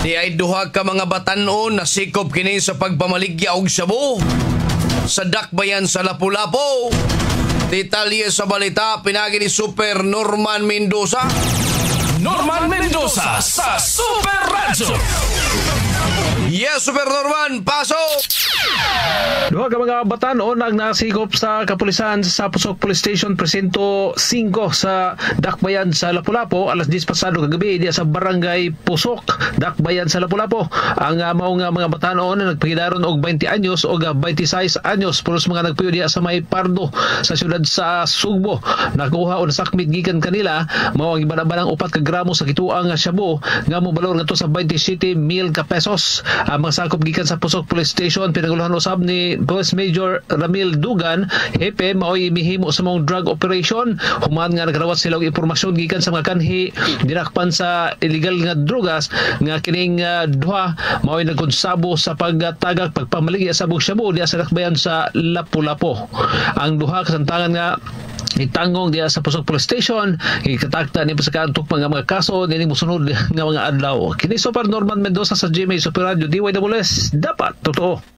Di ay duha ka mga batan-on na sikop kini sa pagpamaligya og shabu sa dakbayan sa Lapu-Lapu. Detalye sa balita pinagi ni Super Norman Mendoza. Norman Mendoza sa Super Radyo. Yes, Super Norman, pasok! Duha ka mga batan-on ang nasikop sa kapulisan sa Pusok Police Station Presinto 5 sa Dakbayan sa Lapu-Lapu alas 10 pasado kagabi diya sa Barangay Pusok, Dakbayan sa Lapu-Lapu. Ang mao nga mga batan-on na nagpagidaron og 20 anyos o 26 anyos pulos mga nagpuyo diya sa May Pardo sa siyudad sa Sugbo. Nakuha o nasakmit gikan kanila mao ang ibanabanang 4 ka gramo sa kituang shabu nga mobalor ngadto sa 27,000 ka pesos. Ang mga sakop gikan sa Pusok Police Station pinaguluhan usab ni Police Major Ramil Dugan, hepe maoy mihimo sa mong drug operation. Human nga nagrawat sila og impormasyon gikan sa mga kanhi dinakpan sa illegal nga drugas nga kining duha maoy nagkonsabo sa pagtagak pagpamaligya sa shabu diya sa dakbayan sa Lapu-Lapu. Ang duha kasamtangan nga itangong diya sa Pusok Police Station, ikatakta ni sa kantok mga kaso nini mosunod nga mga adlaw. Kini Super Norman Mendoza sa GMA Super Radio DYWS, dapat totoo.